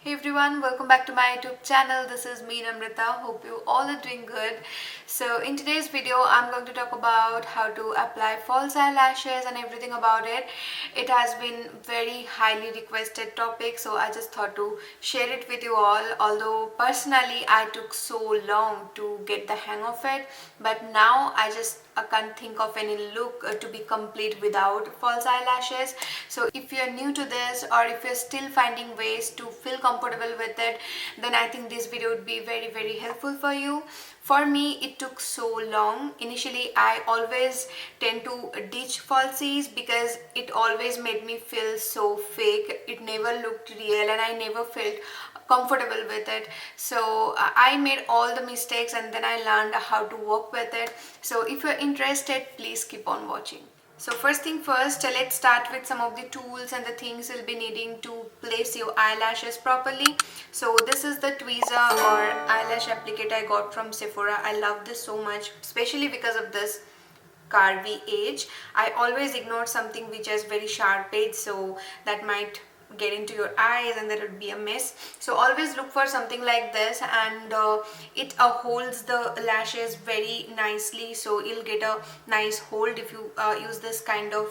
Hey everyone, welcome back to my YouTube channel. This is me Namrita. Hope you all are doing good. So in today's video, I'm going to talk about how to apply false eyelashes and everything about it. It has been very highly requested topic, so I just thought to share it with you all. Although personally, I took so long to get the hang of it, but now I can't think of any look to be complete without false eyelashes. So if you're new to this or if you're still finding ways to feel comfortable with it, then I think this video would be very helpful for you. For me, it took so long. Initially, I always tend to ditch falsies because it always made me feel so fake. It never looked real and I never felt comfortable with it. So I made all the mistakes and then I learned how to work with it. So if you're interested, please keep on watching. So first thing first, let's start with some of the tools and the things you'll be needing to place your eyelashes properly. So this is the tweezer or eyelash applicator I got from Sephora. I love this so much, especially because of this curvy edge. I always ignore something which has very sharp edge, so that might get into your eyes and that would be a mess. So always look for something like this, and it holds the lashes very nicely, so you'll get a nice hold if you use this kind of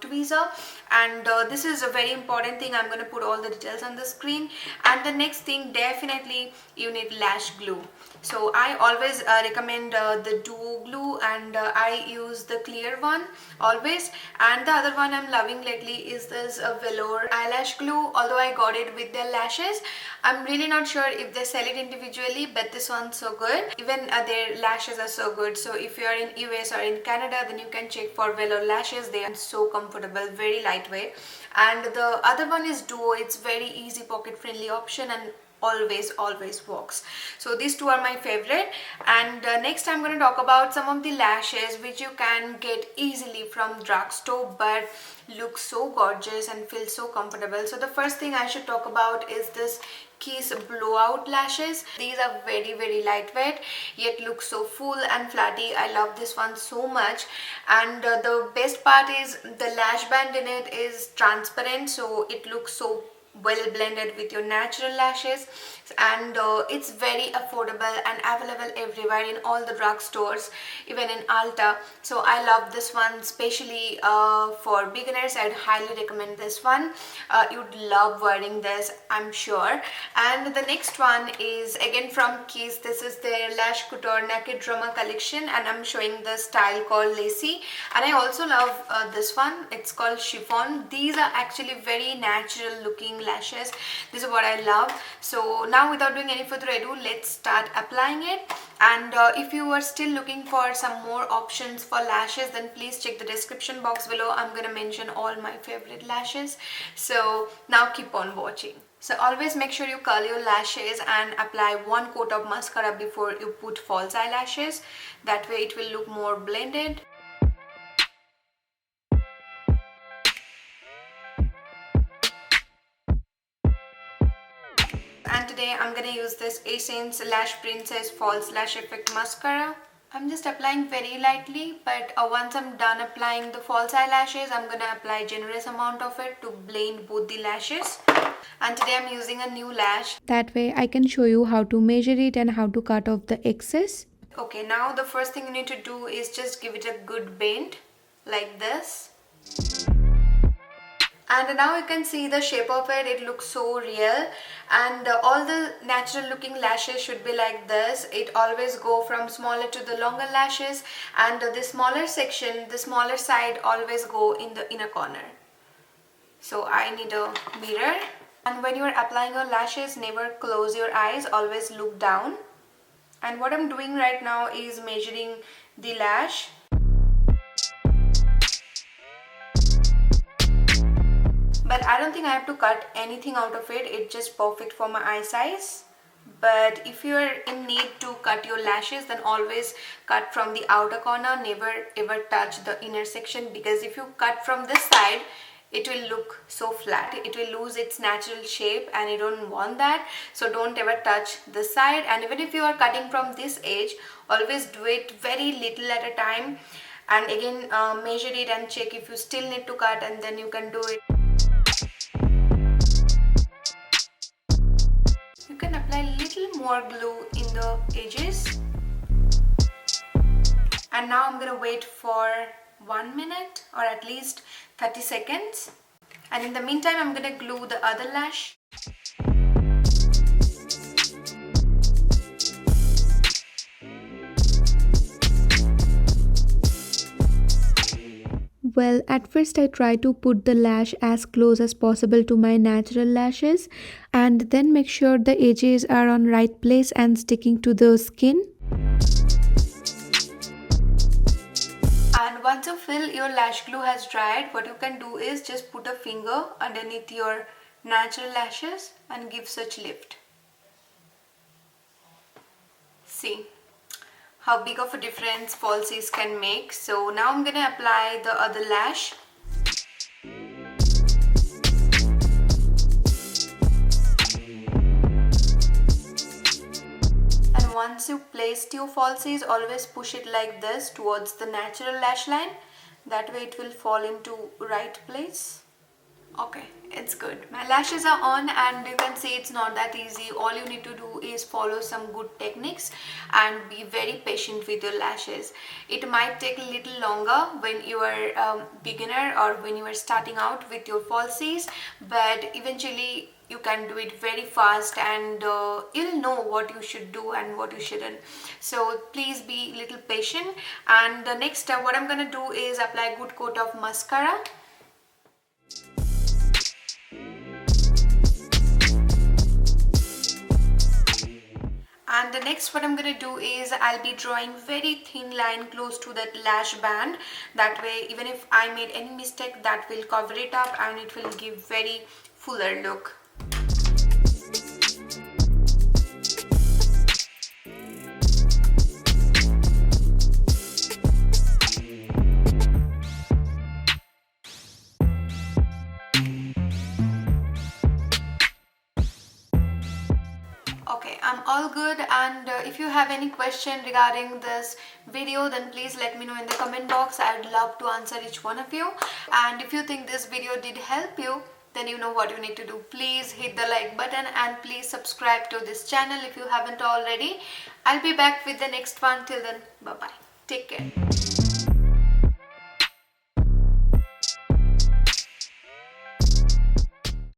tweezer. And this is a very important thing. I'm going to put all the details on the screen. And the next thing, definitely you need lash glue. So I always recommend the duo glue, and I use the clear one always. And the other one I'm loving lately is this velour eyelash glue. Although I got it with their lashes, I'm really not sure if they sell it individually, but this one's so good. Even their lashes are so good. So if you are in US or in Canada, then you can check for velour lashes. They are so comfortable, very lightweight. And the other one is duo. It's very easy, pocket friendly option and always works. So these two are my favorite. And next I'm going to talk about some of the lashes which you can get easily from drugstore but look so gorgeous and feel so comfortable. So the first thing I should talk about is this Kiss blowout lashes. These are very lightweight yet look so full and flatty. I love this one so much. And the best part is the lash band in it is transparent, so it looks so well blended with your natural lashes. And it's very affordable and available everywhere in all the drugstores, even in Ulta. So I love this one, especially for beginners. I'd highly recommend this one. You'd love wearing this, I'm sure. And the next one is again from Kiss. This is their Lash Couture Naked Drama collection, and I'm showing the style called Lacy. And I also love this one. It's called Chiffon. These are actually very natural looking lashes. This is what I love. So now without doing any further ado, let's start applying it. And if you are still looking for some more options for lashes, then please check the description box below. I'm gonna mention all my favorite lashes. So now keep on watching. So always make sure you curl your lashes and apply one coat of mascara before you put false eyelashes. That way it will look more blended. And today I'm gonna use this Essence Lash Princess False Lash Effect Mascara. I'm just applying very lightly, but once I'm done applying the false eyelashes, I'm gonna apply generous amount of it to blend both the lashes. And today I'm using a new lash. That way I can show you how to measure it and how to cut off the excess. Okay, now the first thing you need to do is just give it a good bend like this. And now you can see the shape of it. It looks so real. And all the natural looking lashes should be like this. It always go from smaller to the longer lashes, and the smaller section, the smaller side always go in the inner corner. So I need a mirror. And when you are applying your lashes, never close your eyes, always look down. And what I'm doing right now is measuring the lash. But I don't think I have to cut anything out of it. It's just perfect for my eye size. But if you are in need to cut your lashes, then always cut from the outer corner. Never ever touch the inner section, because if you cut from this side, it will look so flat. It will lose its natural shape and you don't want that. So don't ever touch this side. And even if you are cutting from this edge, always do it very little at a time. And again, measure it and check if you still need to cut, and then you can do it. more glue in the edges. And now I'm gonna wait for 1 minute or at least 30 seconds. And in the meantime, I'm gonna glue the other lash. Well, at first I try to put the lash as close as possible to my natural lashes and then make sure the edges are on right place and sticking to the skin. And once you feel your lash glue has dried, what you can do is just put a finger underneath your natural lashes and give such lift. See how big of a difference falsies can make. So now I'm gonna apply the other lash. And once you placed your falsies, always push it like this towards the natural lash line. That way it will fall into right place. Okay, it's good. My lashes are on and you can see it's not that easy. All you need to do is follow some good techniques and be very patient with your lashes. It might take a little longer when you are a beginner or when you are starting out with your falsies, but eventually you can do it very fast and you'll know what you should do and what you shouldn't. So please be a little patient. And the next step, what I'm gonna do is apply a good coat of mascara. And the next what I'm gonna do is I'll be drawing very thin line close to that lash band. That way even if I made any mistake, that will cover it up and it will give very fuller look. Okay, I'm all good, and if you have any question regarding this video, then please let me know in the comment box. I'd love to answer each one of you. And if you think this video did help you, then you know what you need to do. Please hit the like button and please subscribe to this channel if you haven't already. I'll be back with the next one. Till then, bye bye, take care.